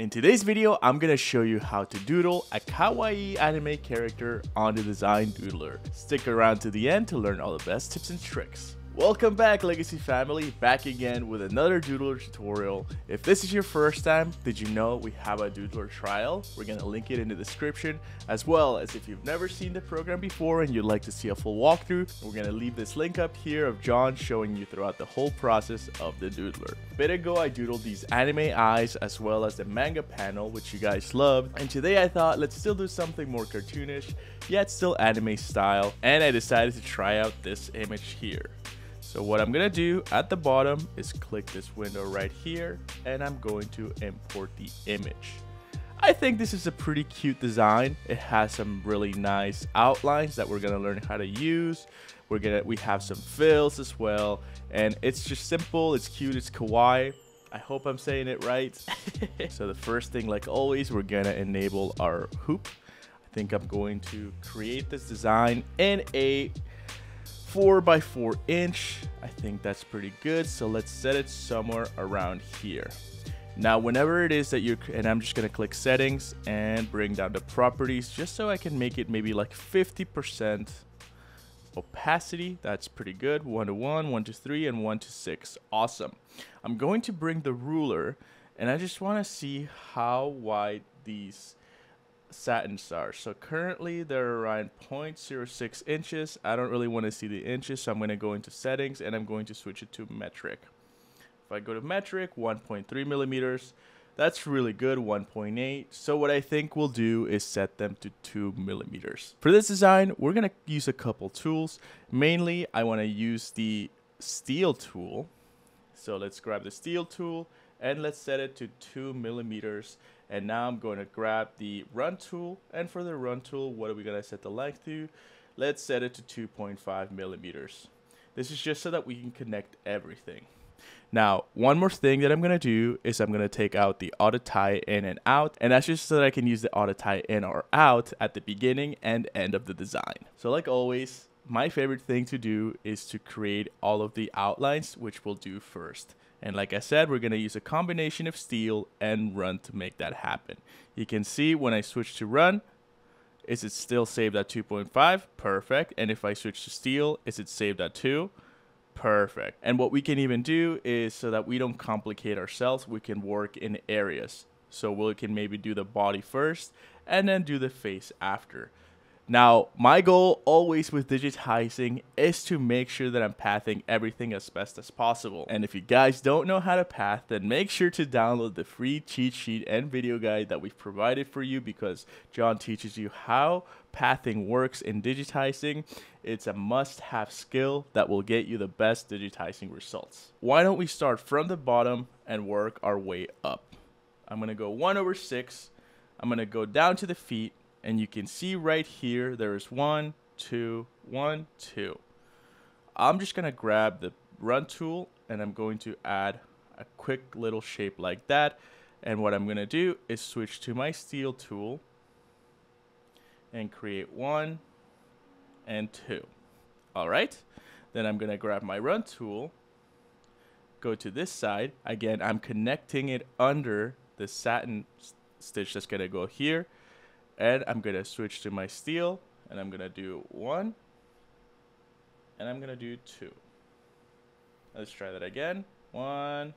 In today's video, I'm gonna show you how to doodle a kawaii anime character on the Design Doodler. Stick around to the end to learn all the best tips and tricks. Welcome back, Legacy family, back again with another Doodler tutorial. If this is your first time, did you know we have a Doodler trial? We're gonna link it in the description, as well as if you've never seen the program before and you'd like to see a full walkthrough, we're gonna leave this link up here of John showing you throughout the whole process of the Doodler. A bit ago, I doodled these anime eyes as well as the manga panel, which you guys loved, and today I thought let's still do something more cartoonish, yet still anime style, and I decided to try out this image here. So what I'm gonna do at the bottom is click this window right here, and I'm going to import the image. I think this is a pretty cute design. It has some really nice outlines that we're gonna learn how to use. We have some fills as well, and it's just simple, it's cute, it's kawaii. I hope I'm saying it right. So the first thing, like always, we're gonna enable our hoop. I think I'm going to create this design in a 4x4 inch. I think that's pretty good, so let's set it somewhere around here. Now whenever it is that and I'm just gonna click settings and bring down the properties just so I can make it maybe like 50% opacity. That's pretty good. 1 to 1, 1 to 3, and 1 to 6. Awesome. I'm going to bring the ruler, and I just want to see how wide these satins are. So currently they're around 0.06 inches. I don't really want to see the inches, so I'm going to go into settings and I'm going to switch it to metric. If I go to metric, 1.3 millimeters, that's really good. 1.8. So what I think we'll do is set them to 2 millimeters. For this design, we're going to use a couple tools. Mainly I want to use the steel tool. So let's grab the steel tool and let's set it to 2 millimeters. And now I'm going to grab the run tool, and for the run tool, what are we going to set the length to? Let's set it to 2.5 millimeters. This is just so that we can connect everything. Now, one more thing that I'm going to do is I'm going to take out the auto tie in and out, and that's just so that I can use the auto tie in or out at the beginning and end of the design. So like always, my favorite thing to do is to create all of the outlines, which we'll do first. And like I said, we're going to use a combination of steel and run to make that happen. You can see when I switch to run, is it still saved at 2.5? Perfect. And if I switch to steel, is it saved at 2? Perfect. And what we can even do is, so that we don't complicate ourselves, we can work in areas. So we can maybe do the body first and then do the face after. Now, my goal always with digitizing is to make sure that I'm pathing everything as best as possible. And if you guys don't know how to path, then make sure to download the free cheat sheet and video guide that we've provided for you, because John teaches you how pathing works in digitizing. It's a must-have skill that will get you the best digitizing results. Why don't we start from the bottom and work our way up? I'm going to go 1/6. I'm going to go down to the feet. And you can see right here, there's 1, 2, 1, 2. I'm just going to grab the run tool and I'm going to add a quick little shape like that. And what I'm going to do is switch to my steel tool and create 1 and 2. All right. Then I'm going to grab my run tool, go to this side. Again, I'm connecting it under the satin stitch that's going to go here. And I'm going to switch to my steel, and I'm going to do 1, and I'm going to do 2. Let's try that again. 1,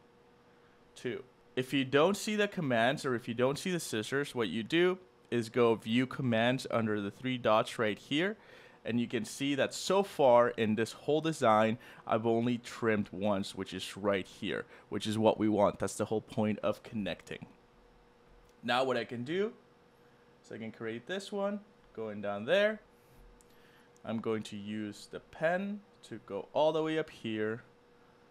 2. If you don't see the commands, or if you don't see the scissors, what you do is go view commands under the 3 dots right here. And you can see that so far in this whole design, I've only trimmed once, which is right here, which is what we want. That's the whole point of connecting. Now what I can do, so I can create this one, going down there. I'm going to use the pen to go all the way up here,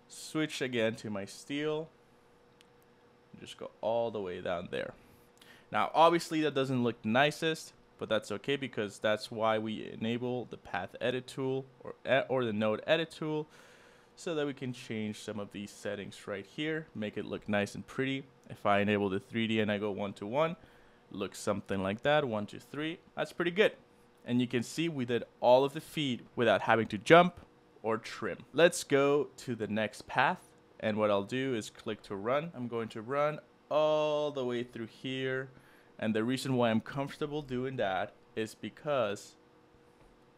switch again to my steel, and just go all the way down there. Now, obviously that doesn't look nicest, but that's okay, because that's why we enable the path edit tool or the node edit tool, so that we can change some of these settings right here, make it look nice and pretty. If I enable the 3D and I go 1 to 1, looks something like that. 1 to 3. That's pretty good. And you can see we did all of the feet without having to jump or trim. Let's go to the next path, and what I'll do is click to run. I'm going to run all the way through here. And the reason why I'm comfortable doing that is because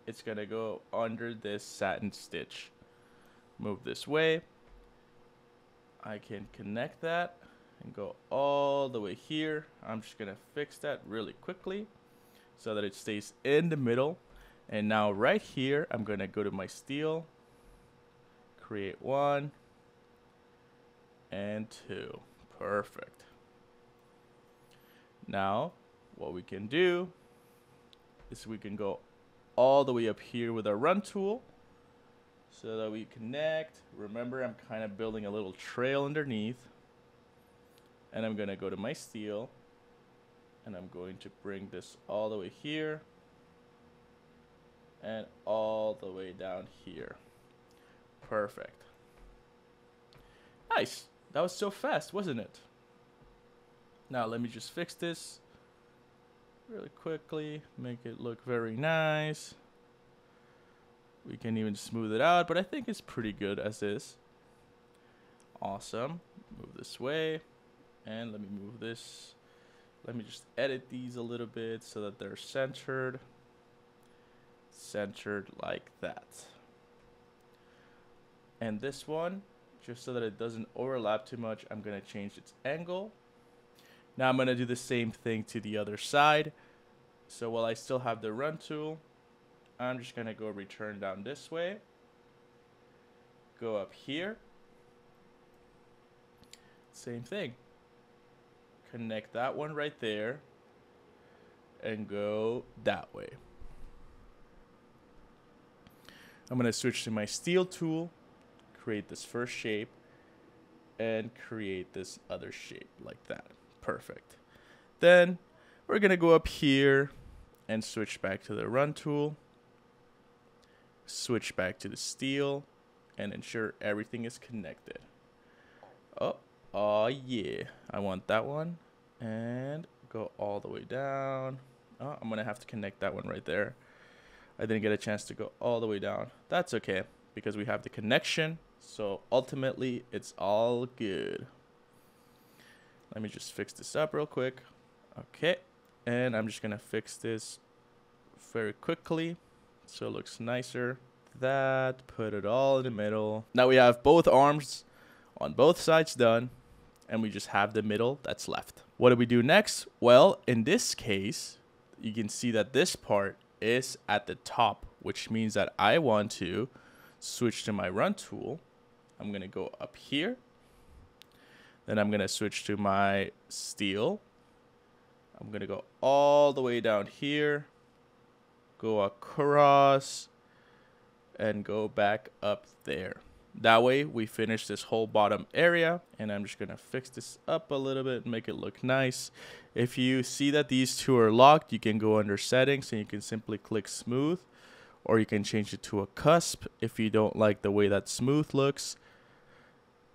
it's gonna go under this satin stitch. Move this way. I can connect that and go all the way here. I'm just gonna fix that really quickly so that it stays in the middle. And now right here, I'm gonna go to my steel, create 1 and 2. Perfect. Now, what we can do is we can go all the way up here with our run tool so that we connect. Remember, I'm kind of building a little trail underneath. And I'm going to go to my steel. And I'm going to bring this all the way here. And all the way down here. Perfect. Nice. That was so fast, wasn't it? Now let me just fix this really quickly. Make it look very nice. We can even smooth it out, but I think it's pretty good as is. Awesome. Move this way. And let me move this. Let me just edit these a little bit so that they're centered. Centered like that. And this one, just so that it doesn't overlap too much, I'm going to change its angle. Now I'm going to do the same thing to the other side. So while I still have the run tool, I'm just going to go return down this way. Go up here. Same thing. Connect that one right there. And go that way. I'm going to switch to my steel tool. Create this first shape. And create this other shape like that. Perfect. Then we're going to go up here and switch back to the run tool. Switch back to the steel and ensure everything is connected. Oh yeah. I want that one. And go all the way down. Oh, I'm going to have to connect that one right there. I didn't get a chance to go all the way down. That's okay because we have the connection. So ultimately, it's all good. Let me just fix this up real quick. Okay. And I'm just going to fix this very quickly so it looks nicer. That, put it all in the middle. Now we have both arms on both sides done. And we just have the middle that's left. What do we do next? Well, in this case, you can see that this part is at the top, which means that I want to switch to my run tool. I'm going to go up here. Then I'm going to switch to my steel. I'm going to go all the way down here. Go across. And go back up there. That way we finish this whole bottom area. And I'm just going to fix this up a little bit. Make it look nice. If you see that these two are locked, you can go under settings. And you can simply click smooth. Or you can change it to a cusp if you don't like the way that smooth looks.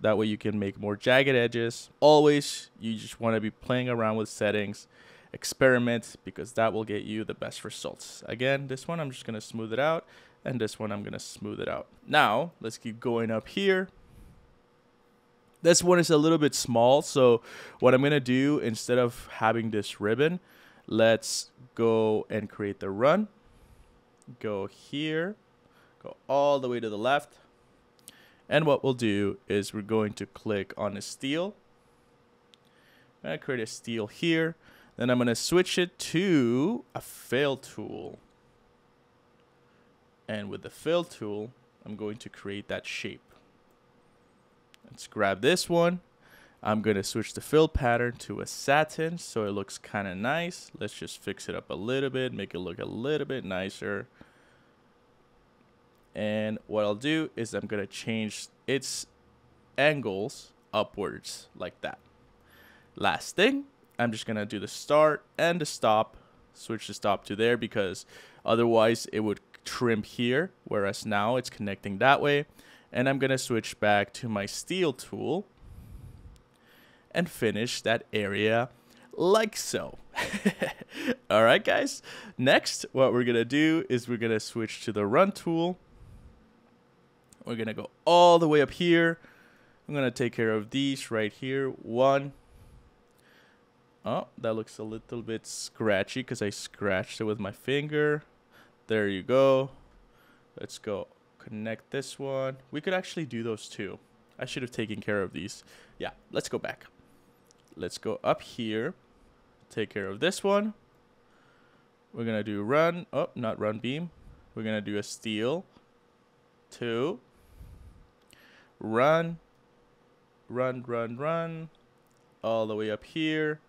That way you can make more jagged edges. Always, you just want to be playing around with settings. Experiment, because that will get you the best results. Again, this one I'm just going to smooth it out. And this one I'm going to smooth it out. Now, let's keep going up here. This one is a little bit small. So what I'm going to do, instead of having this ribbon, let's go and create the run. Go here. Go all the way to the left. And what we'll do is we're going to click on a steel. I'm going to create a steel here. Then I'm going to switch it to a fill tool. And with the fill tool, I'm going to create that shape. Let's grab this one. I'm going to switch the fill pattern to a satin so it looks kind of nice. Let's just fix it up a little bit, make it look a little bit nicer. And what I'll do is I'm going to change its angles upwards like that. Last thing, I'm just going to do the start and the stop. Switch the stop to there because otherwise it would trim here, whereas now it's connecting that way. And I'm going to switch back to my steel tool and finish that area like so. All right, guys. Next, what we're going to do is we're going to switch to the run tool. We're going to go all the way up here. I'm going to take care of these right here. 1, Oh, that looks a little bit scratchy because I scratched it with my finger. There you go. Let's go connect this one. We could actually do those too. I should have taken care of these. Yeah, let's go back. Let's go up here. Take care of this one. We're going to do run. Oh, not run beam. We're going to do a steal. 2. Run. Run, run, run. All the way up here.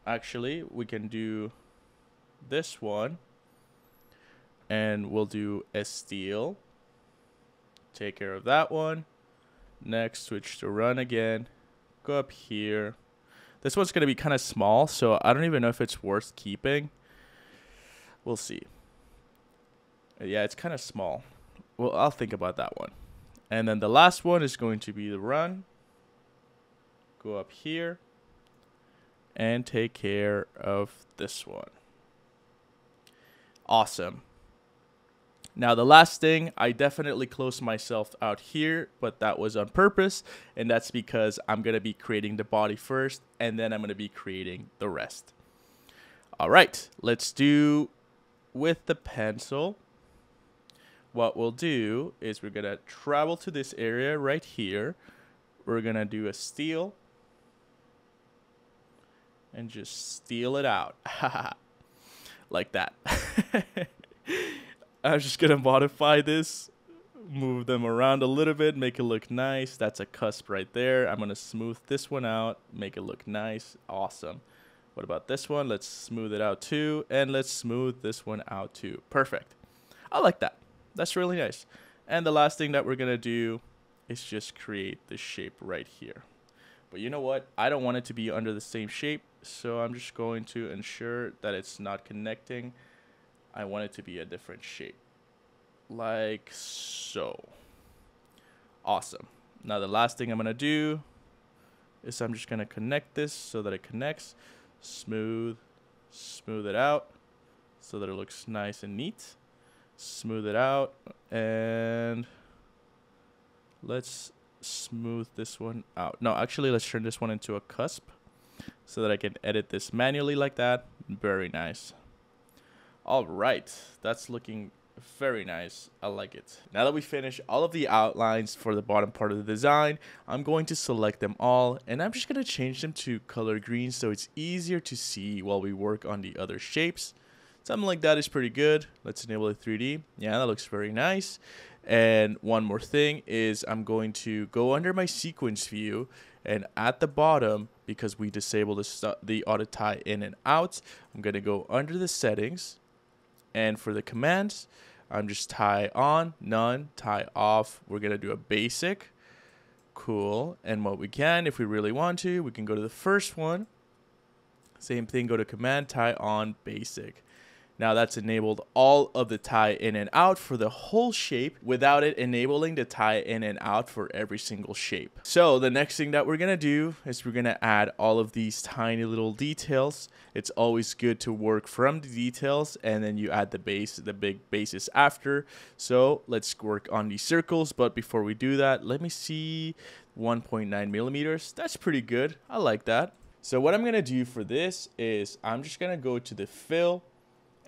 Actually, we can do this one. And we'll do a steal. Take care of that one. Next, switch to run again. Go up here. This one's going to be kind of small, so I don't even know if it's worth keeping. We'll see. Yeah, it's kind of small. Well, I'll think about that one. And then the last one is going to be the run. Go up here. And take care of this one. Awesome. Now, the last thing, I definitely closed myself out here, but that was on purpose. And that's because I'm going to be creating the body first, and then I'm going to be creating the rest. All right, let's do with the pencil. What we'll do is we're going to travel to this area right here. We're going to do a steal. And just steal it out. Like that. I'm just going to modify this. Move them around a little bit. Make it look nice. That's a cusp right there. I'm going to smooth this one out. Make it look nice. Awesome. What about this one? Let's smooth it out too. And let's smooth this one out too. Perfect. I like that. That's really nice. And the last thing that we're going to do is just create the shape right here. But you know what? I don't want it to be under the same shape. So I'm just going to ensure that it's not connecting. I want it to be a different shape. Like so. Awesome. Now the last thing I'm going to do is I'm just going to connect this so that it connects. Smooth it out so that it looks nice and neat. Smooth it out, and let's smooth this one out. No, actually, let's turn this one into a cusp so that I can edit this manually like that. Very nice. All right, that's looking very nice. I like it. Now that we finish all of the outlines for the bottom part of the design, I'm going to select them all, and I'm just going to change them to color green so it's easier to see while we work on the other shapes. Something like that is pretty good. Let's enable the 3D. Yeah, that looks very nice. And one more thing is I'm going to go under my sequence view, and at the bottom, because we disabled the auto tie in and out, I'm going to go under the settings. And for the commands, I'm just tie on, none, tie off. We're going to do a basic. Cool. And what we can, if we really want to, we can go to the first one. Same thing, go to command, tie on, basic. Now that's enabled all of the tie in and out for the whole shape without it enabling the tie in and out for every single shape. So the next thing that we're going to do is we're going to add all of these tiny little details. It's always good to work from the details and then you add the base, the big bases after. So let's work on these circles. But before we do that, let me see 1.9 millimeters. That's pretty good. I like that. So what I'm going to do for this is I'm just going to go to the fill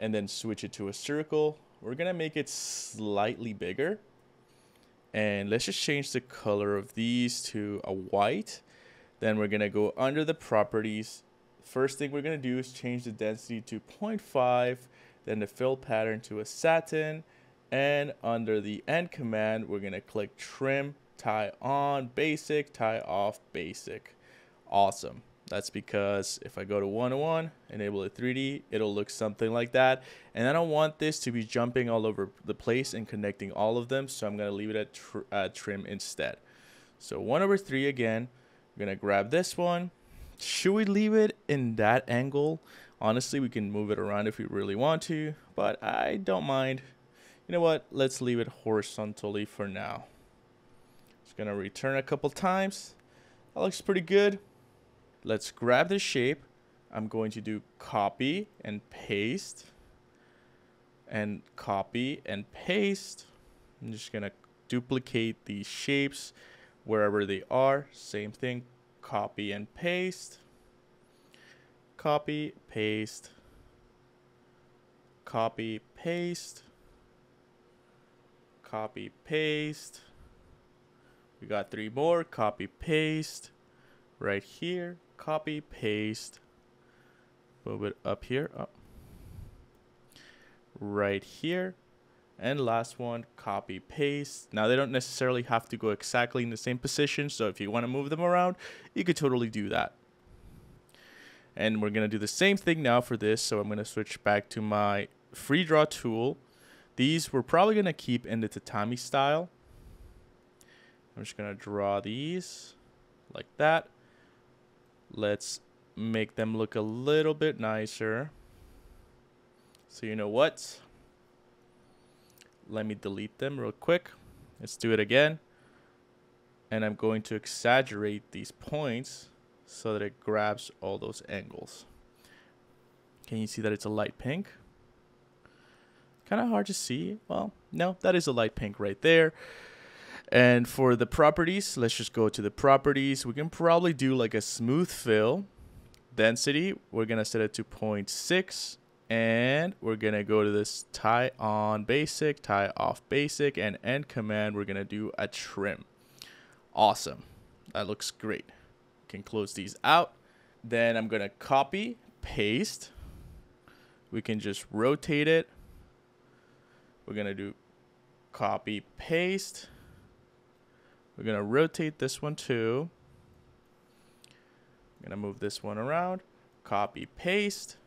and then switch it to a circle. We're gonna make it slightly bigger. And let's just change the color of these to a white. Then we're gonna go under the properties. First thing we're gonna do is change the density to 0.5, then the fill pattern to a satin. And under the end command, we're gonna click trim, tie on, basic, tie off, basic. Awesome. That's because if I go to 101, enable the 3D, it'll look something like that. And I don't want this to be jumping all over the place and connecting all of them. So I'm going to leave it at trim instead. So 1/3 again. I'm going to grab this one. Should we leave it in that angle? Honestly, we can move it around if we really want to, but I don't mind. You know what? Let's leave it horizontally for now. Just going to return a couple times. That looks pretty good. Let's grab the shape. I'm going to do copy and paste. And copy and paste. I'm just going to duplicate these shapes wherever they are. Same thing. Copy and paste. copy, paste, copy, paste, copy, paste. We got 3 more, copy, paste, right here, copy, paste, move it up here, up, right here, and last one, copy, paste. Now they don't necessarily have to go exactly in the same position, so if you want to move them around, you could totally do that. And we're going to do the same thing now for this, so I'm going to switch back to my free draw tool. These we're probably going to keep in the tatami style. I'm just going to draw these like that. Let's make them look a little bit nicer. So you know what? Let me delete them real quick. Let's do it again. And I'm going to exaggerate these points so that it grabs all those angles. Can you see that it's a light pink? Kind of hard to see. Well, no, that is a light pink right there. And for the properties, let's just go to the properties. We can probably do like a smooth fill. Density, we're going to set it to 0.6. And we're going to go to this tie on basic, tie off basic, and end command, we're going to do a trim. Awesome. That looks great. Can close these out. Then I'm going to copy, paste. We can just rotate it. We're going to do copy, paste. We're going to rotate this one too. I'm going to move this one around. Copy, paste.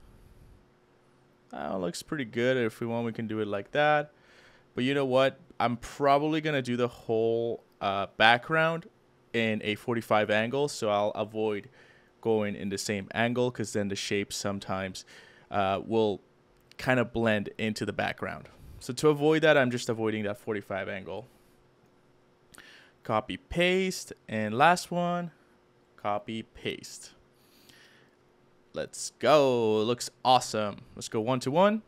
That looks pretty good. If we want, we can do it like that. But you know what? I'm probably going to do the whole background in a 45 angle. So I'll avoid going in the same angle because then the shape sometimes will kind of blend into the background. So to avoid that, I'm just avoiding that 45 angle. Copy, paste, and last one, copy, paste. Let's go. It looks awesome. Let's go 1 to 1.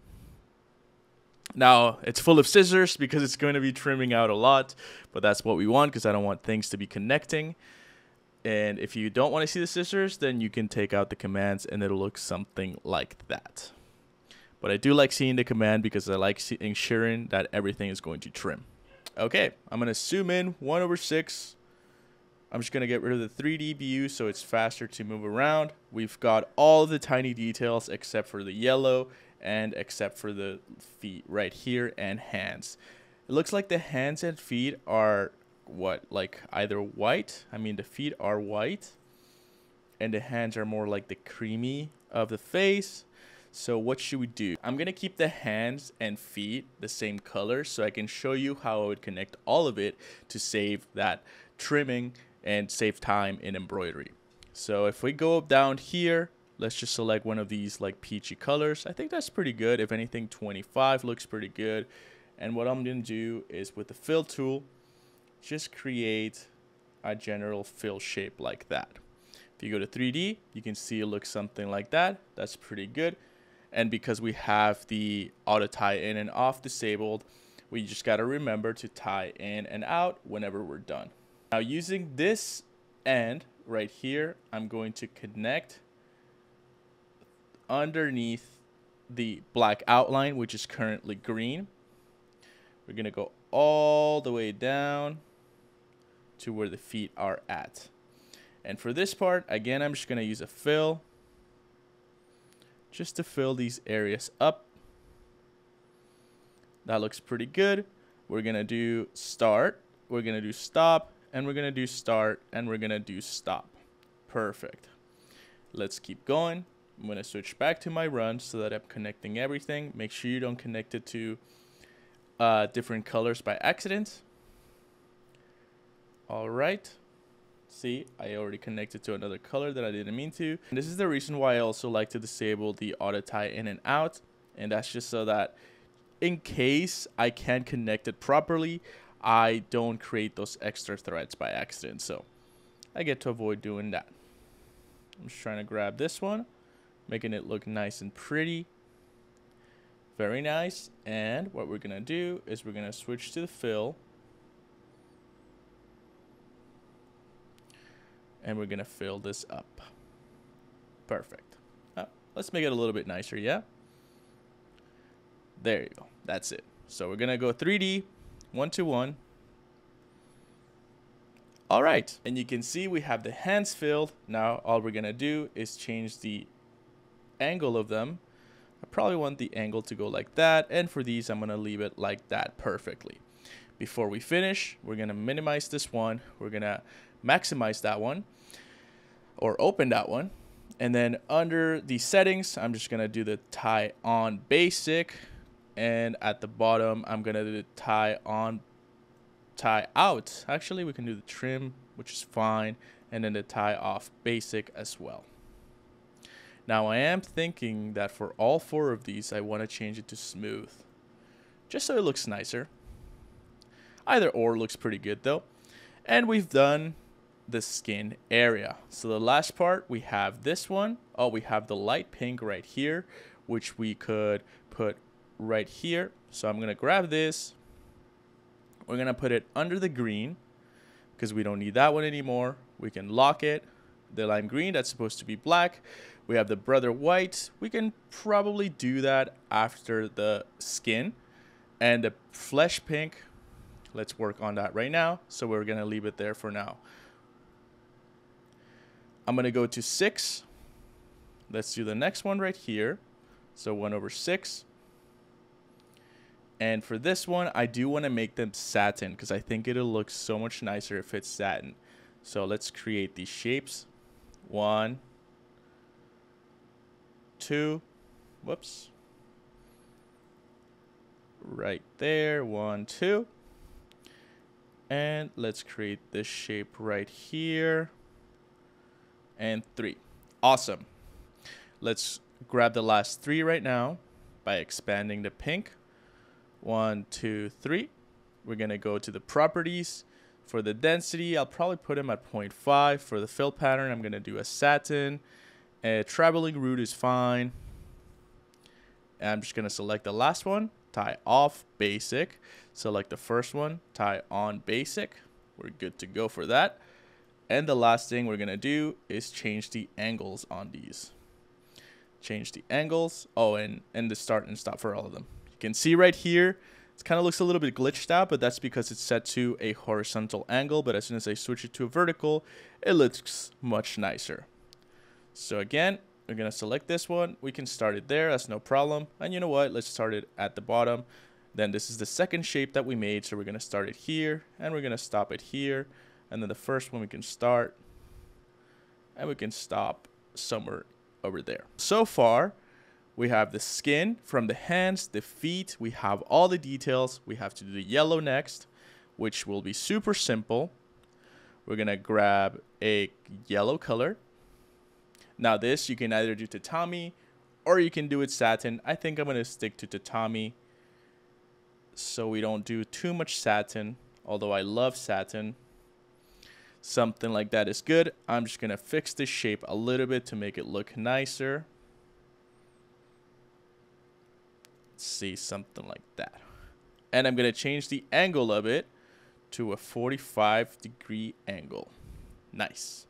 Now, it's full of scissors because it's going to be trimming out a lot, but that's what we want because I don't want things to be connecting. And if you don't want to see the scissors, then you can take out the commands and it'll look something like that. But I do like seeing the command because I like ensuring that everything is going to trim. Okay, I'm going to zoom in 1/6. I'm just going to get rid of the 3D view so it's faster to move around. We've got all the tiny details except for the yellow and except for the feet right here and hands. It looks like the hands and feet are what, like either white. I mean, the feet are white and the hands are more like the creamy of the face. So what should we do? I'm going to keep the hands and feet the same color so I can show you how I would connect all of it to save that trimming and save time in embroidery. So if we go down here, let's just select one of these like peachy colors. I think that's pretty good. If anything, 25 looks pretty good. And what I'm going to do is with the fill tool, just create a general fill shape like that. If you go to 3D, you can see it looks something like that. That's pretty good. And because we have the auto tie in and off disabled, we just got to remember to tie in and out whenever we're done. Now using this end right here, I'm going to connect underneath the black outline, which is currently green. We're going to go all the way down to where the feet are at. And for this part, again, I'm just going to use a fill just to fill these areas up. That looks pretty good. We're going to do start, we're going to do stop, and we're going to do start, and we're going to do stop. Perfect. Let's keep going. I'm going to switch back to my run so that I'm connecting everything. Make sure you don't connect it to different colors by accident. All right. See, I already connected to another color that I didn't mean to. And this is the reason why I also like to disable the auto tie in and out. And that's just so that in case I can't connect it properly, I don't create those extra threads by accident. So I get to avoid doing that. I'm just trying to grab this one, making it look nice and pretty. Very nice. And what we're going to do is we're going to switch to the fill. And we're going to fill this up. Perfect. Let's make it a little bit nicer, yeah? There you go. That's it. So we're going to go 3D, 1-to-1. All right. And you can see we have the hands filled. Now all we're going to do is change the angle of them. I probably want the angle to go like that. And for these, I'm going to leave it like that perfectly. Before we finish, we're going to minimize this one. We're going to maximize that one or open that one. And then under the settings, I'm just going to do the tie on basic. And at the bottom, I'm going to do the tie on, tie out. Actually, we can do the trim, which is fine. And then the tie off basic as well. Now, I am thinking that for all 4 of these, I want to change it to smooth. Just so it looks nicer. Either or looks pretty good though. And we've done the skin area. So the last part, we have this one. Oh, we have the light pink right here, which we could put right here. So I'm going to grab this. We're going to put it under the green because we don't need that one anymore. We can lock it. The lime green, that's supposed to be black. We have the brother white. We can probably do that after the skin. And the flesh pink, let's work on that right now. So we're going to leave it there for now. I'm going to go to 6. Let's do the next one right here. So 1/6. And for this one, I do want to make them satin because I think it'll look so much nicer if it's satin. So let's create these shapes. 1, 2, whoops. Right there, 1, 2. And let's create this shape right here. And 3. Awesome. Let's grab the last 3 right now by expanding the pink. 1, 2, 3. We're going to go to the properties. For the density, I'll probably put them at 0.5. For the fill pattern, I'm going to do a satin. A traveling route is fine. And I'm just going to select the last one. Tie off basic. Select the first one. Tie on basic. We're good to go for that. And the last thing we're going to do is change the angles on these. Change the angles. Oh, and the start and stop for all of them. You can see right here, it kind of looks a little bit glitched out, but that's because it's set to a horizontal angle. But as soon as I switch it to a vertical, it looks much nicer. So again, we're going to select this one. We can start it there. That's no problem. And you know what? Let's start it at the bottom. Then this is the second shape that we made. So we're going to start it here and we're going to stop it here. And then the first one we can start and we can stop somewhere over there. So far, we have the skin from the hands, the feet. We have all the details. We have to do the yellow next, which will be super simple. We're going to grab a yellow color. Now this, you can either do tatami or you can do it satin. I think I'm going to stick to tatami so we don't do too much satin, although I love satin. Something like that is good. I'm just going to fix this shape a little bit to make it look nicer. Let's see, something like that. And I'm going to change the angle of it to a 45-degree angle. Nice.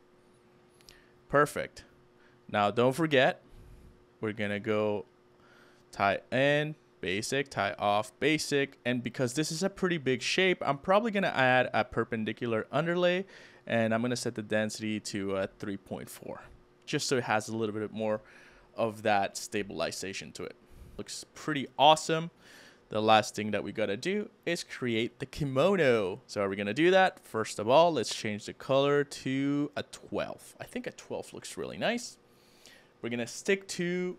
Perfect. Now don't forget, we're going to go tie in, basic, tie off, basic. And because this is a pretty big shape, I'm probably going to add a perpendicular underlay. And I'm going to set the density to 3.4. Just so it has a little bit more of that stabilization to it. Looks pretty awesome. The last thing that we got to do is create the kimono. So are we going to do that? First of all, let's change the color to a 12. I think a 12 looks really nice. We're going to stick to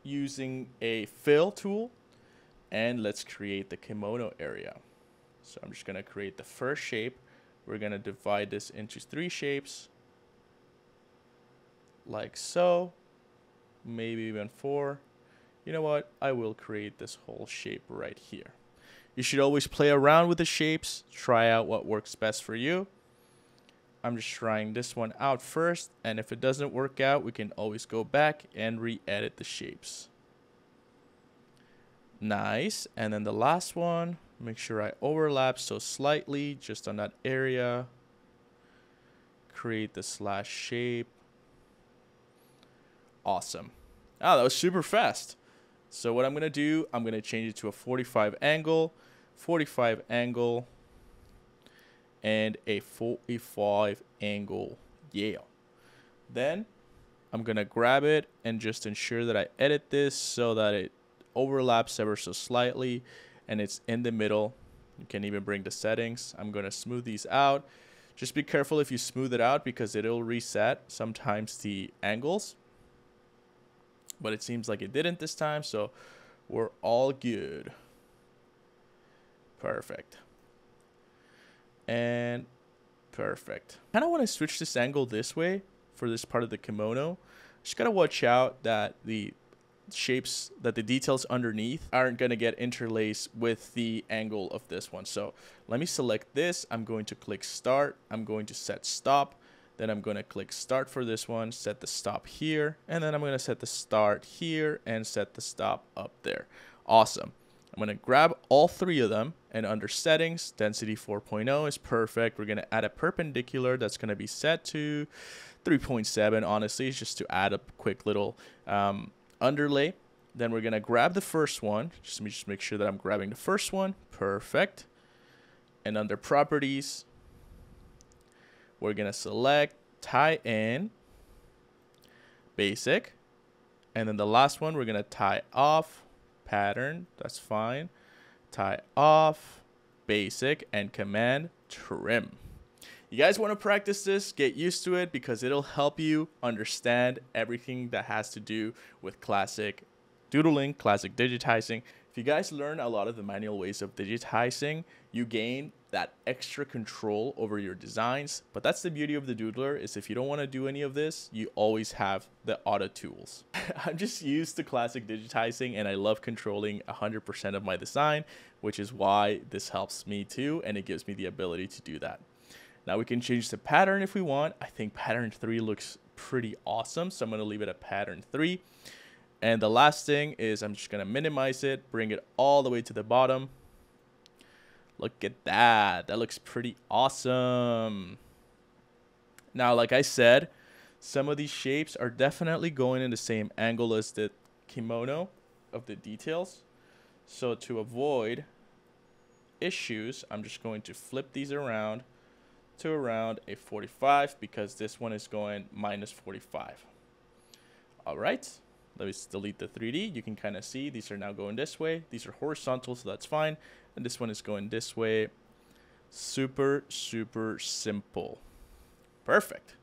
using a fill tool. And let's create the kimono area. So I'm just going to create the first shape. We're going to divide this into 3 shapes. Like so. Maybe even 4. You know what? I will create this whole shape right here. You should always play around with the shapes. Try out what works best for you. I'm just trying this one out first. And if it doesn't work out, we can always go back and re-edit the shapes. Nice. And then the last one. Make sure I overlap so slightly just on that area. Create the slash shape. Awesome. Ah, that was super fast. So what I'm going to do, I'm going to change it to a 45 angle, and a 45 angle. Yeah. Then I'm going to grab it and just ensure that I edit this so that it overlaps ever so slightly and it's in the middle. You can even bring the settings. I'm going to smooth these out. Just be careful if you smooth it out because it'll reset sometimes the angles. But it seems like it didn't this time, so we're all good. Perfect. And perfect. I kind of want to switch this angle this way for this part of the kimono. Just gotta watch out that the shapes, that the details underneath aren't going to get interlaced with the angle of this one. So let me select this. I'm going to click start. I'm going to set stop. Then I'm going to click start for this one, set the stop here, and then I'm going to set the start here and set the stop up there. Awesome. I'm going to grab all three of them, and under settings, density 4.0 is perfect. We're going to add a perpendicular that's going to be set to 3.7. Honestly, it's just to add a quick little underlay. Then we're going to grab the first one. Let me just make sure that I'm grabbing the first one. Perfect. And under properties, we're going to select tie in, basic. And then the last one, we're going to tie off, pattern. That's fine. Tie off, basic, and command trim. You guys want to practice this, get used to it because it'll help you understand everything that has to do with classic doodling, classic digitizing. If you guys learn a lot of the manual ways of digitizing, you gain that extra control over your designs. But that's the beauty of the doodler, is if you don't want to do any of this, you always have the auto tools. I'm just used to classic digitizing and I love controlling 100% of my design, which is why this helps me too, and it gives me the ability to do that. Now we can change the pattern if we want. I think pattern 3 looks pretty awesome, so I'm going to leave it at pattern 3. And the last thing is I'm just going to minimize it, bring it all the way to the bottom. Look at that. That looks pretty awesome. Now, like I said, some of these shapes are definitely going in the same angle as the kimono of the details. So to avoid issues, I'm just going to flip these around to around a 45 because this one is going minus 45. All right. Let me delete the 3D. You can kind of see these are now going this way. These are horizontal, so that's fine. And this one is going this way. Super, super simple. Perfect.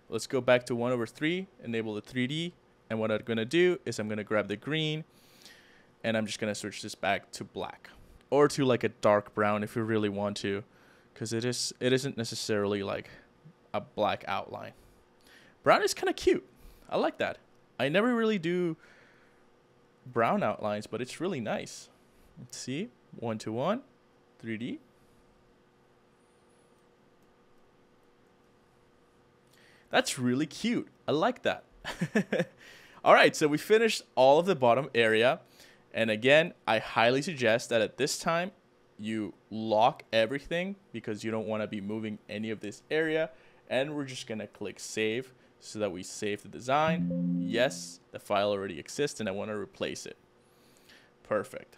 Let's go back to 1/3, enable the 3D. And what I'm going to do is I'm going to grab the green and I'm just going to switch this back to black or to like a dark brown if you really want to, because it isn't necessarily like a black outline. Brown is kind of cute. I like that. I never really do brown outlines, but it's really nice. Let's see. 1:1, 3D. That's really cute. I like that. All right, so we finished all of the bottom area. And again, I highly suggest that at this time, you lock everything because you don't want to be moving any of this area. And we're just going to click save so that we save the design. Yes, the file already exists and I want to replace it. Perfect.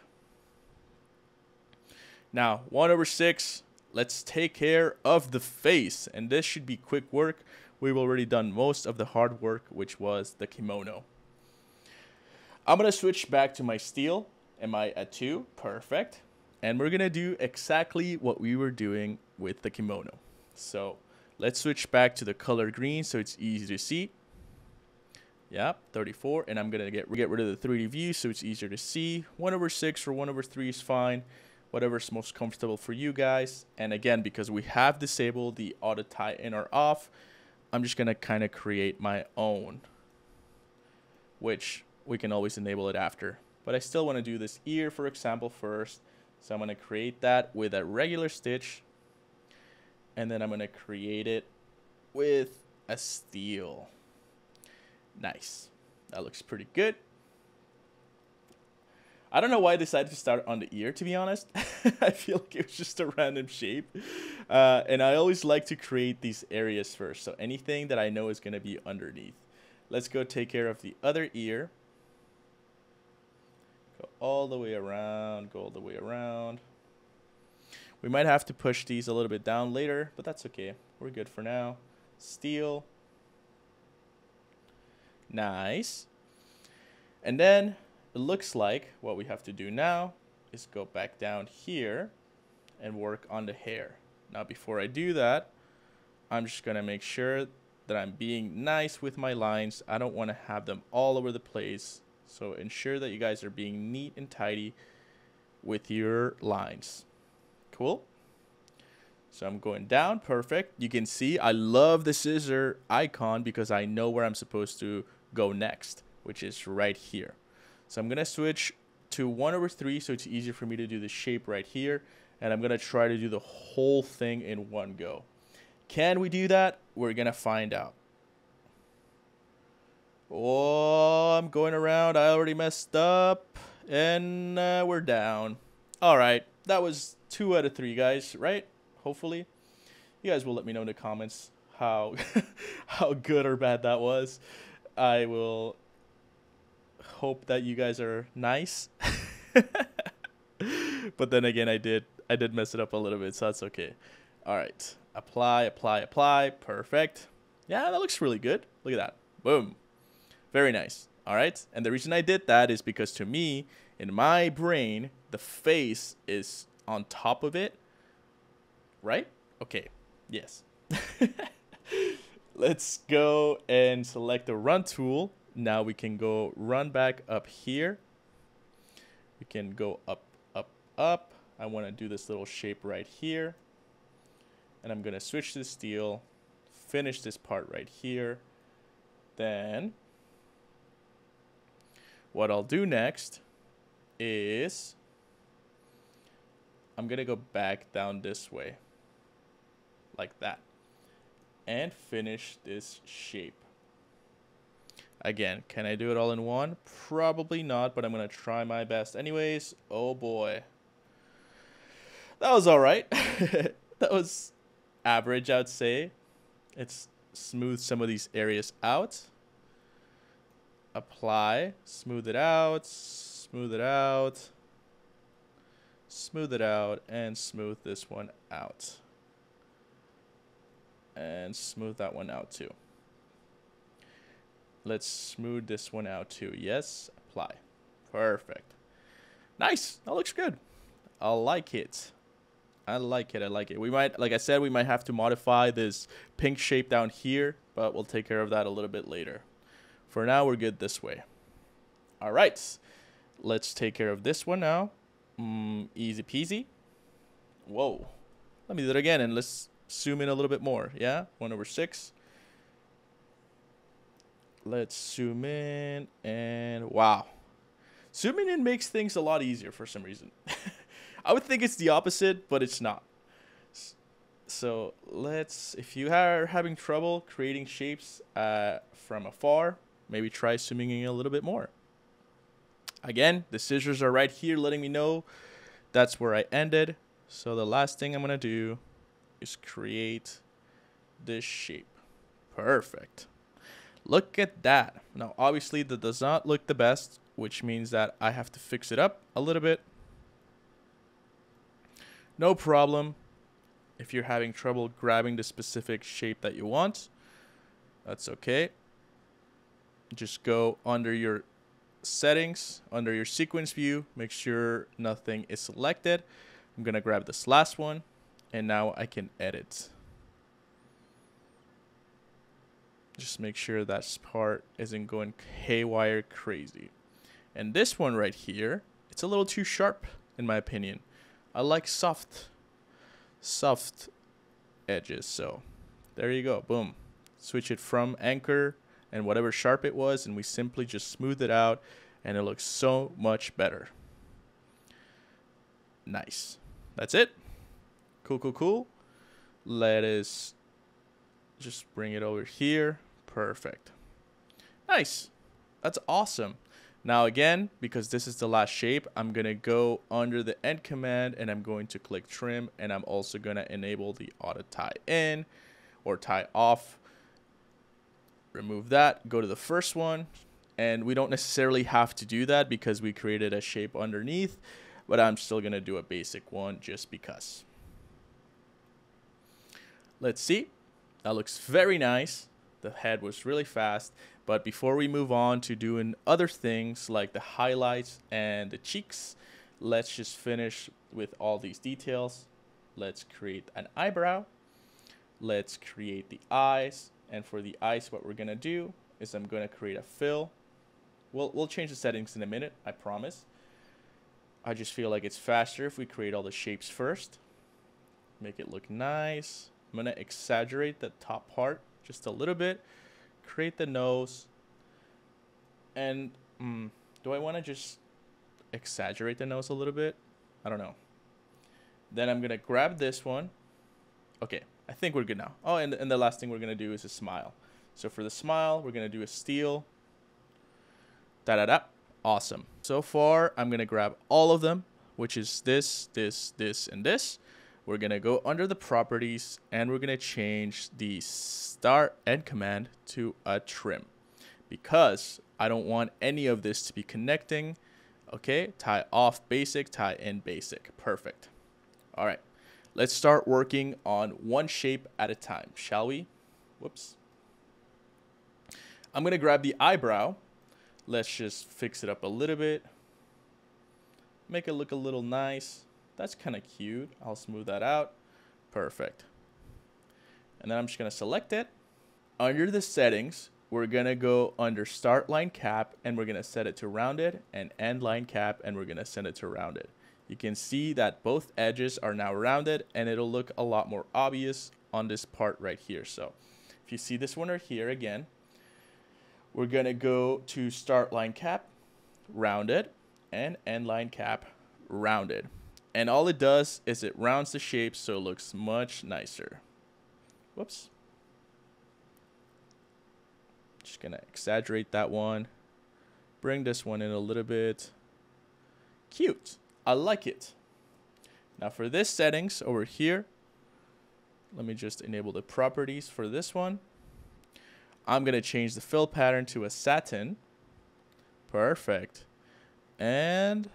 Now, 1/6, let's take care of the face. And this should be quick work. We've already done most of the hard work, which was the kimono. I'm going to switch back to my steel. Am I at 2? Perfect. And we're going to do exactly what we were doing with the kimono. So let's switch back to the color green so it's easy to see. Yep, 34. And I'm going to get rid of the 3D view so it's easier to see. 1/6 or 1/3 is fine. Whatever's most comfortable for you guys. And again, because we have disabled the auto tie in or off, I'm just going to kind of create my own, which we can always enable it after. But I still want to do this ear, for example, first. So I'm going to create that with a regular stitch. And then I'm going to create it with a steel. Nice. That looks pretty good. I don't know why I decided to start on the ear, to be honest. I feel like it was just a random shape. And I always like to create these areas first. So anything that I know is going to be underneath. Let's go take care of the other ear. all the way around, go all the way around. We might have to push these a little bit down later, but that's okay. We're good for now. Steel. Nice. And then it looks like what we have to do now is go back down here and work on the hair. Now, before I do that, I'm just going to make sure that I'm being nice with my lines. I don't want to have them all over the place. So ensure that you guys are being neat and tidy with your lines. Cool. So I'm going down. Perfect. You can see I love the scissor icon because I know where I'm supposed to go next, which is right here. So I'm going to switch to 1/3 so it's easier for me to do the shape right here. And I'm going to try to do the whole thing in one go. Can we do that? We're going to find out. Oh, I'm going around. I already messed up. And we're down. All right. That was 2 out of 3, guys, right? Hopefully. You guys will let me know in the comments how good or bad that was. I will hope that you guys are nice. But then again, I did mess it up a little bit, so that's okay. All right. Apply, apply, apply. Perfect. Yeah, that looks really good. Look at that. Boom. Very nice. All right. And the reason I did that is because to me, in my brain, the face is on top of it. Right? Okay. Yes. Let's go and select the run tool. Now we can go run back up here. We can go up, up, up. I want to do this little shape right here. And I'm going to switch to steel. Finish this part right here. Then what I'll do next is I'm going to go back down this way. Like that. And finish this shape. Again, can I do it all in one? Probably not, but I'm going to try my best anyways. Oh boy. That was alright. That was average, I would say. It's smooth some of these areas out. Apply. Smooth it out. Smooth it out. Smooth it out. And smooth this one out. And smooth that one out too. Let's smooth this one out too. Yes, apply. Perfect. Nice. That looks good. I like it. I like it. I like it. We might, like I said, we might have to modify this pink shape down here, but we'll take care of that a little bit later. For now, we're good this way. All right. Let's take care of this one now. Easy peasy. Whoa. Let me do it again and let's zoom in a little bit more. Yeah, 1/6. Let's zoom in and wow. Zooming in makes things a lot easier for some reason. I would think it's the opposite, but it's not. So let's, if you are having trouble creating shapes from afar, maybe try zooming in a little bit more. Again, the scissors are right here letting me know that's where I ended. So the last thing I'm going to do is create this shape. Perfect. Look at that. Now, obviously, that does not look the best, which means that I have to fix it up a little bit. No problem. If you're having trouble grabbing the specific shape that you want, that's okay. Just go under your settings, under your sequence view, make sure nothing is selected. I'm going to grab this last one, and now I can edit. Just make sure that part isn't going haywire crazy. And this one right here, it's a little too sharp in my opinion. I like soft edges. So there you go. Boom. Switch it from anchor and whatever sharp it was, and we simply just smooth it out, and it looks so much better. Nice. That's it. Cool, cool, cool. Let us just bring it over here. Perfect. Nice. That's awesome. Now again, because this is the last shape, I'm going to go under the end command and I'm going to click trim, and I'm also going to enable the auto tie in or tie off. Remove that. Go to the first one. And we don't necessarily have to do that because we created a shape underneath, but I'm still going to do a basic one just because. Let's see. That looks very nice. The head was really fast. But before we move on to doing other things like the highlights and the cheeks, let's just finish with all these details. Let's create an eyebrow. Let's create the eyes. And for the eyes, what we're going to do is I'm going to create a fill. We'll change the settings in a minute, I promise. I just feel like it's faster if we create all the shapes first. Make it look nice. I'm going to exaggerate the top part just a little bit. Create the nose. And do I want to just exaggerate the nose a little bit? I don't know. Then I'm going to grab this one. Okay, I think we're good now. Oh, and the last thing we're going to do is a smile. So for the smile, we're going to do a steel. Da-da-da. Awesome. So far, I'm going to grab all of them, which is this, and this. We're going to go under the properties, and we're going to change the start end command to a trim. Because I don't want any of this to be connecting. Okay, tie off basic, tie in basic. Perfect. All right, let's start working on one shape at a time, shall we? Whoops. I'm going to grab the eyebrow. Let's just fix it up a little bit. Make it look a little nice. That's kind of cute. I'll smooth that out. Perfect. And then I'm just going to select it. Under the settings, we're going to go under start line cap and we're going to set it to rounded, and end line cap and we're going to set it to rounded. You can see that both edges are now rounded and it'll look a lot more obvious on this part right here. So if you see this one right here again, we're going to go to start line cap, rounded, and end line cap, rounded. And all it does is it rounds the shape so it looks much nicer. Whoops. Just going to exaggerate that one. Bring this one in a little bit. Cute. I like it. Now for this settings over here, let me just enable the properties for this one. I'm going to change the fill pattern to a satin. Perfect. And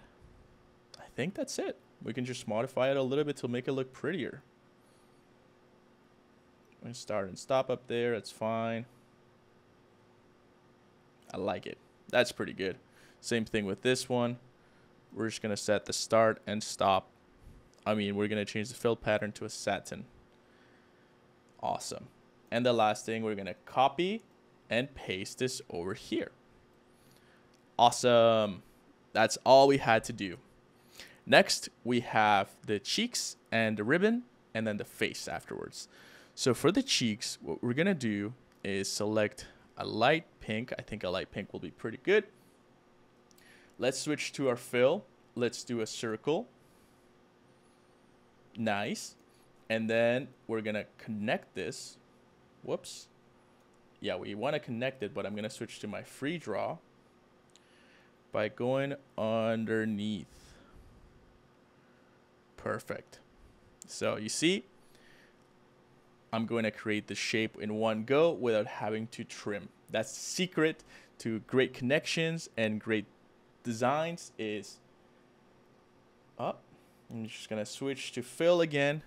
I think that's it. We can just modify it a little bit to make it look prettier. I'm going to start and stop up there. That's fine. I like it. That's pretty good. Same thing with this one. We're just going to set the start and stop. We're going to change the fill pattern to a satin. Awesome. And the last thing, we're going to copy and paste this over here. Awesome. That's all we had to do. Next, we have the cheeks and the ribbon, and then the face afterwards. So for the cheeks, what we're going to do is select a light pink. I think a light pink will be pretty good. Let's switch to our fill. Let's do a circle. Nice. And then we're going to connect this. Whoops. Yeah, we want to connect it, but I'm going to switch to my free draw by going underneath. Perfect. So you see, I'm going to create the shape in one go without having to trim. That's the secret to great connections and great designs is up. I'm just going to switch to fill again.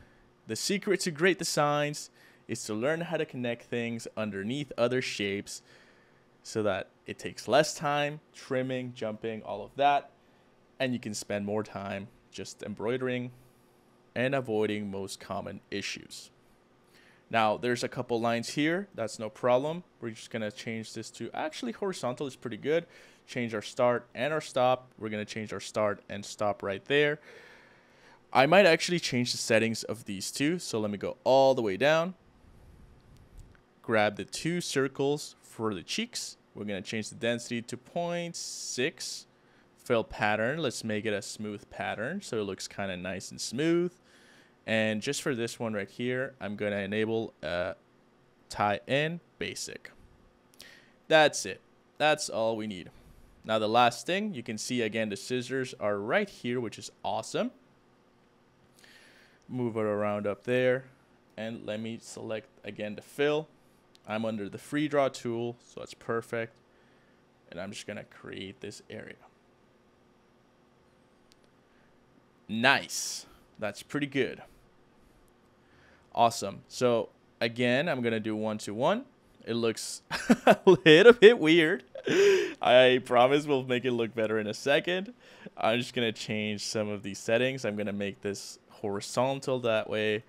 The secret to great designs is to learn how to connect things underneath other shapes so that it takes less time, trimming, jumping, all of that, and you can spend more time just embroidering and avoiding most common issues. Now, there's a couple lines here. That's no problem. We're just going to change this to actually horizontal is pretty good. Change our start and our stop. We're going to change our start and stop right there. I might actually change the settings of these two. So let me go all the way down. Grab the two circles for the cheeks. We're going to change the density to 0.6. Fill pattern. Let's make it a smooth pattern so it looks kind of nice and smooth. And just for this one right here, I'm going to enable tie in basic. That's it. That's all we need. Now the last thing, you can see again the scissors are right here, which is awesome. Move it around up there. And let me select again the fill. I'm under the free draw tool, so that's perfect. And I'm just gonna create this area. Nice. That's pretty good. Awesome. So again, I'm gonna do 1 to 1. It looks a little bit weird. I promise we'll make it look better in a second. I'm just gonna change some of these settings. I'm gonna make this horizontal that way.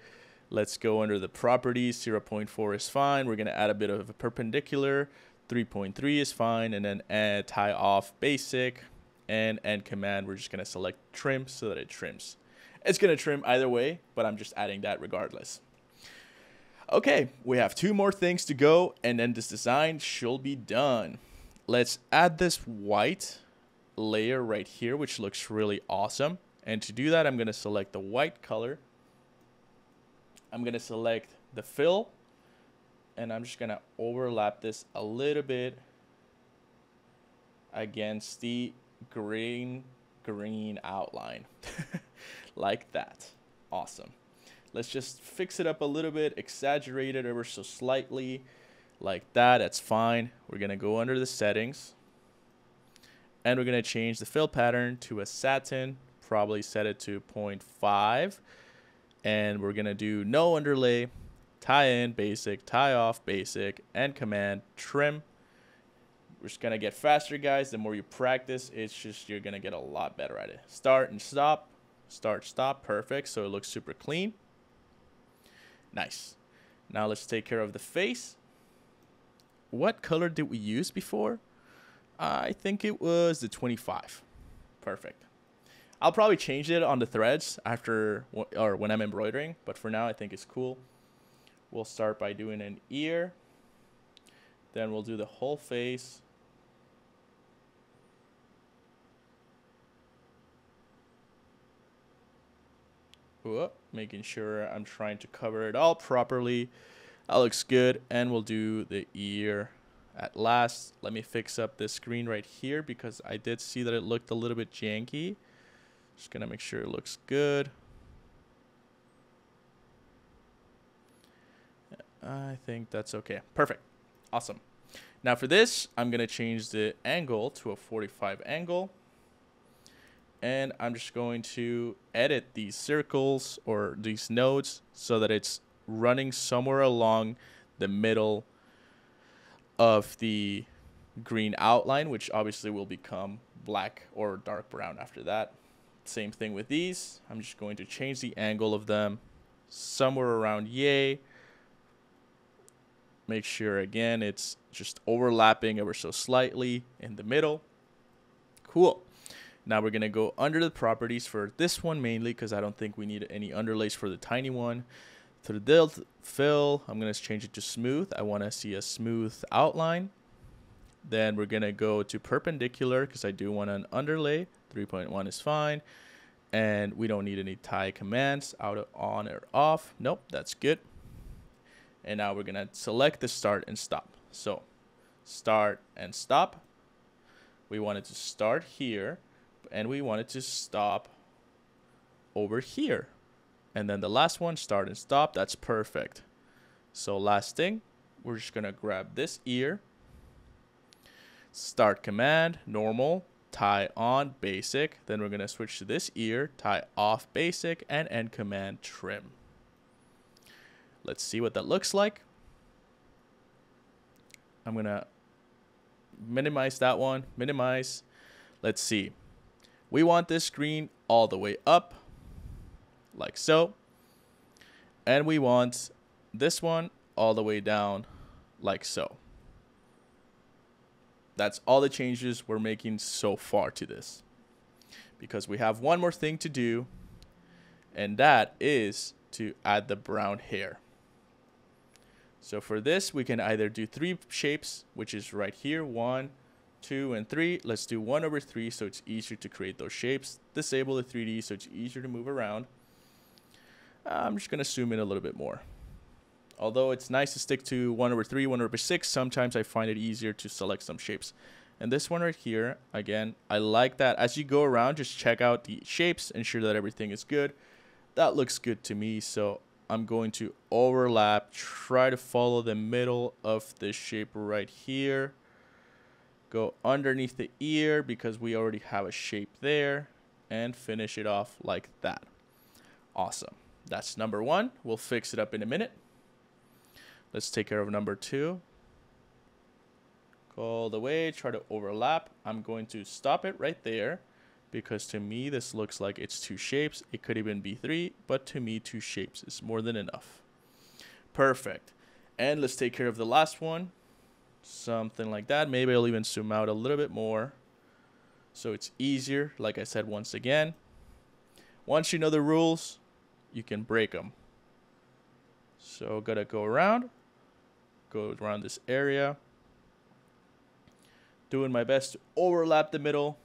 Let's go under the properties. 0.4 is fine. We're gonna add a bit of a perpendicular. 3.3 is fine, and then add tie off basic and end command. We're just gonna select trim so that it trims. It's gonna trim either way, but I'm just adding that regardless. Okay, we have 2 more things to go, and then this design should be done. Let's add this white layer right here, which looks really awesome. And to do that, I'm gonna select the white color. I'm gonna select the fill, and I'm just gonna overlap this a little bit against the green outline. Like that. Awesome. Let's just fix it up a little bit, exaggerate it ever so slightly, like that. That's fine. We're gonna go under the settings, and we're gonna change the fill pattern to a satin, probably set it to 0.5, and we're gonna do no underlay, tie in basic, tie off basic, and command trim. We're just gonna get faster, guys. The more you practice, it's just you're gonna get a lot better at it. Start and stop, start, stop, perfect. So it looks super clean. Nice. Now let's take care of the face. What color did we use before? I think it was the 25. Perfect. I'll probably change it on the threads after or when I'm embroidering, but for now I think it's cool. We'll start by doing an ear. Then we'll do the whole face. Whoop, making sure I'm trying to cover it all properly. That looks good. And we'll do the ear at last. Let me fix up this screen right here because I did see that it looked a little bit janky. Just gonna make sure it looks good. I think that's okay. Perfect. Awesome. Now for this, I'm gonna change the angle to a 45 angle. And I'm just going to edit these circles or these nodes so that it's running somewhere along the middle of the green outline, which obviously will become black or dark brown after that. Same thing with these. I'm just going to change the angle of them somewhere around yay. Make sure, again, it's just overlapping ever so slightly in the middle. Cool. Now we're going to go under the properties for this one mainly because I don't think we need any underlays for the tiny one. To the fill, I'm going to change it to smooth. I want to see a smooth outline. Then we're going to go to perpendicular because I do want an underlay. 3.1 is fine. And we don't need any tie commands out on or off. Nope, that's good. And now we're going to select the start and stop. So start and stop. We want it to start here. And we want it to stop over here. And then the last one, start and stop. That's perfect. So last thing, we're just going to grab this ear. Start command, normal, tie on, basic. Then we're going to switch to this ear, tie off, basic, and end command, trim. Let's see what that looks like. I'm going to minimize that one. Minimize. Let's see. We want this screen all the way up, like so. And we want this one all the way down, like so. That's all the changes we're making so far to this. Because we have one more thing to do, and that is to add the brown hair. So for this, we can either do 3 shapes, which is right here, 1, 2, and 3. Let's do 1/3 so it's easier to create those shapes. Disable the 3D so it's easier to move around. I'm just going to zoom in a little bit more. Although it's nice to stick to 1/3, 1/6, sometimes I find it easier to select some shapes. And this one right here, again, I like that. As you go around, just check out the shapes, ensure that everything is good. That looks good to me, so I'm going to overlap, try to follow the middle of this shape right here. Go underneath the ear because we already have a shape there, and finish it off like that. Awesome. That's number 1. We'll fix it up in a minute. Let's take care of number 2. Go all the way, try to overlap. I'm going to stop it right there because to me this looks like it's 2 shapes. It could even be 3, but to me 2 shapes is more than enough. Perfect. And let's take care of the last one. Something like that. Maybe I'll even zoom out a little bit more so it's easier. Like I said, once again, once you know the rules, you can break them. So gotta go around this area. Doing my best to overlap the middle,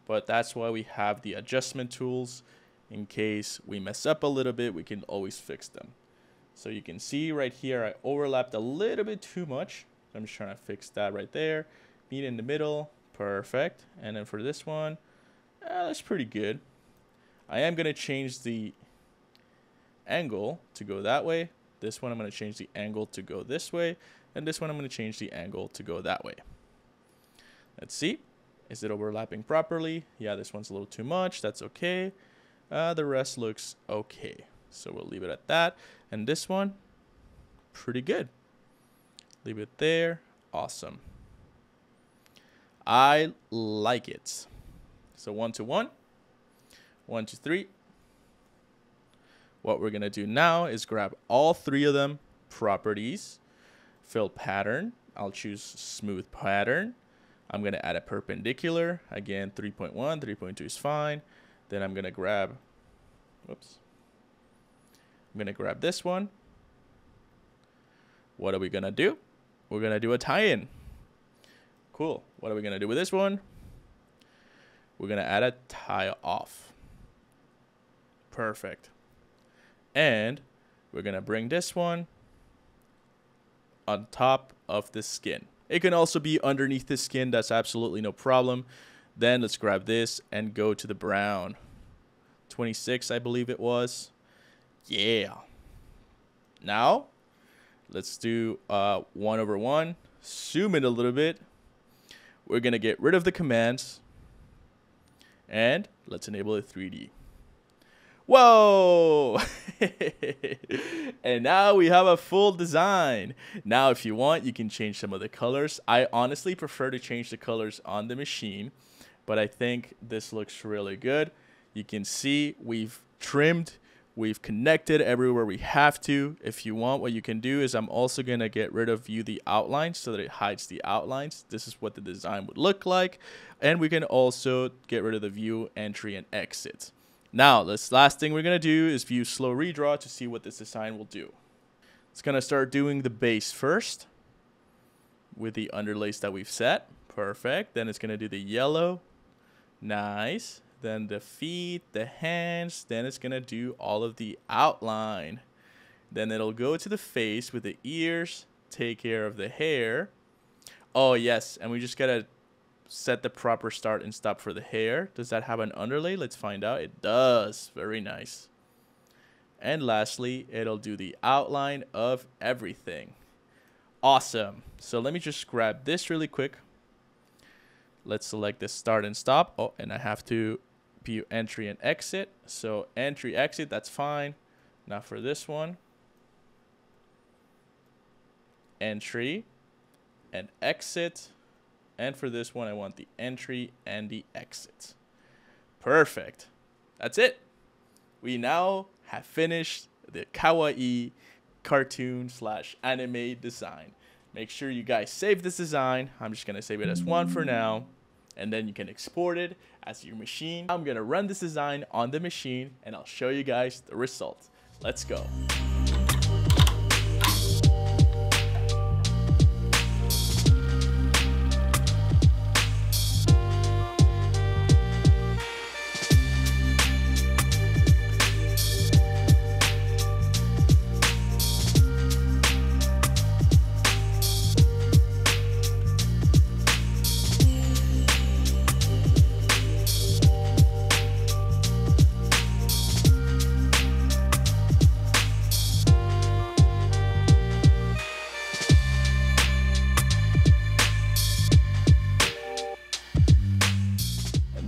but that's why we have the adjustment tools. In case we mess up a little bit, we can always fix them. So you can see right here, I overlapped a little bit too much. I'm just trying to fix that right there. Meet in the middle, perfect. And then for this one, that's pretty good. I am gonna change the angle to go that way. This one I'm gonna change the angle to go this way, and this one I'm gonna change the angle to go that way. Let's see. Is it overlapping properly? Yeah, this one's a little too much. That's okay. The rest looks okay. So we'll leave it at that. And this one, pretty good. Leave it there. Awesome. I like it. So 1 to 1. 1 to 3. What we're going to do now is grab all 3 of them. Properties. Fill pattern. I'll choose smooth pattern. I'm going to add a perpendicular. Again, 3.1, 3.2 is fine. Then I'm going to grab, whoops. I'm going to grab this one. What are we going to do? We're going to do a tie-in. Cool. What are we going to do with this one? We're going to add a tie-off. Perfect. And we're going to bring this one on top of the skin. It can also be underneath the skin. That's absolutely no problem. Then let's grab this and go to the brown. 26, I believe it was. Yeah. Now, let's do 1/1. Zoom in a little bit. We're going to get rid of the commands. And let's enable it 3D. Whoa! And now we have a full design. Now, if you want, you can change some of the colors. I honestly prefer to change the colors on the machine, but I think this looks really good. You can see we've trimmed, we've connected everywhere we have to. If you want, what you can do is I'm also going to get rid of view the outlines so that it hides the outlines. This is what the design would look like. And we can also get rid of the view, entry, and exit. Now, this last thing we're going to do is view slow redraw to see what this design will do. It's going to start doing the base first with the underlays that we've set. Perfect. Then it's going to do the yellow. Nice. Then the feet, the hands. Then it's going to do all of the outline. Then it'll go to the face with the ears, take care of the hair. Oh, yes. And we just got to set the proper start and stop for the hair. Does that have an underlay? Let's find out. It does. Very nice. And lastly, it'll do the outline of everything. Awesome. So let me just grab this really quick. Let's select the start and stop. Oh, and I have to view entry and exit. So entry, exit, that's fine. Now for this one, entry and exit. And for this one, I want the entry and the exit. Perfect. That's it. We now have finished the kawaii cartoon / anime design. Make sure you guys save this design. I'm just going to save it as 1 for now. And then you can export it as your machine. I'm going to run this design on the machine and I'll show you guys the result. Let's go.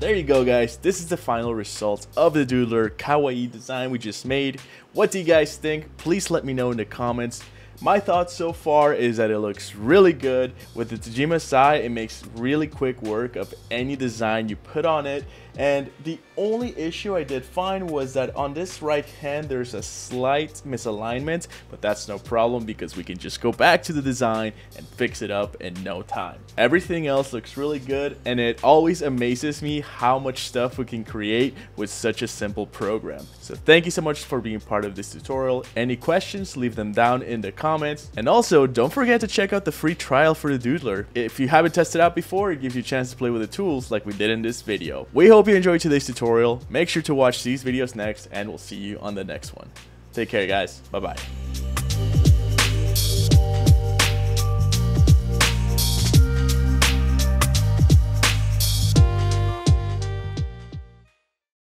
there you go, guys. This is the final result of the Doodler kawaii design we just made. What do you guys think? Please let me know in the comments. My thoughts so far is that it looks really good. With the Tajima Sai, it makes really quick work of any design you put on it. And the only issue I did find was that on this right hand there's a slight misalignment, but that's no problem because we can just go back to the design and fix it up in no time. Everything else looks really good, and it always amazes me how much stuff we can create with such a simple program. So thank you so much for being part of this tutorial. Any questions, leave them down in the comments. And also, don't forget to check out the free trial for the Doodler. If you haven't tested out before, it gives you a chance to play with the tools like we did in this video. We hope you enjoyed today's tutorial. Make sure to watch these videos next, and we'll see you on the next one. Take care, guys. Bye-bye.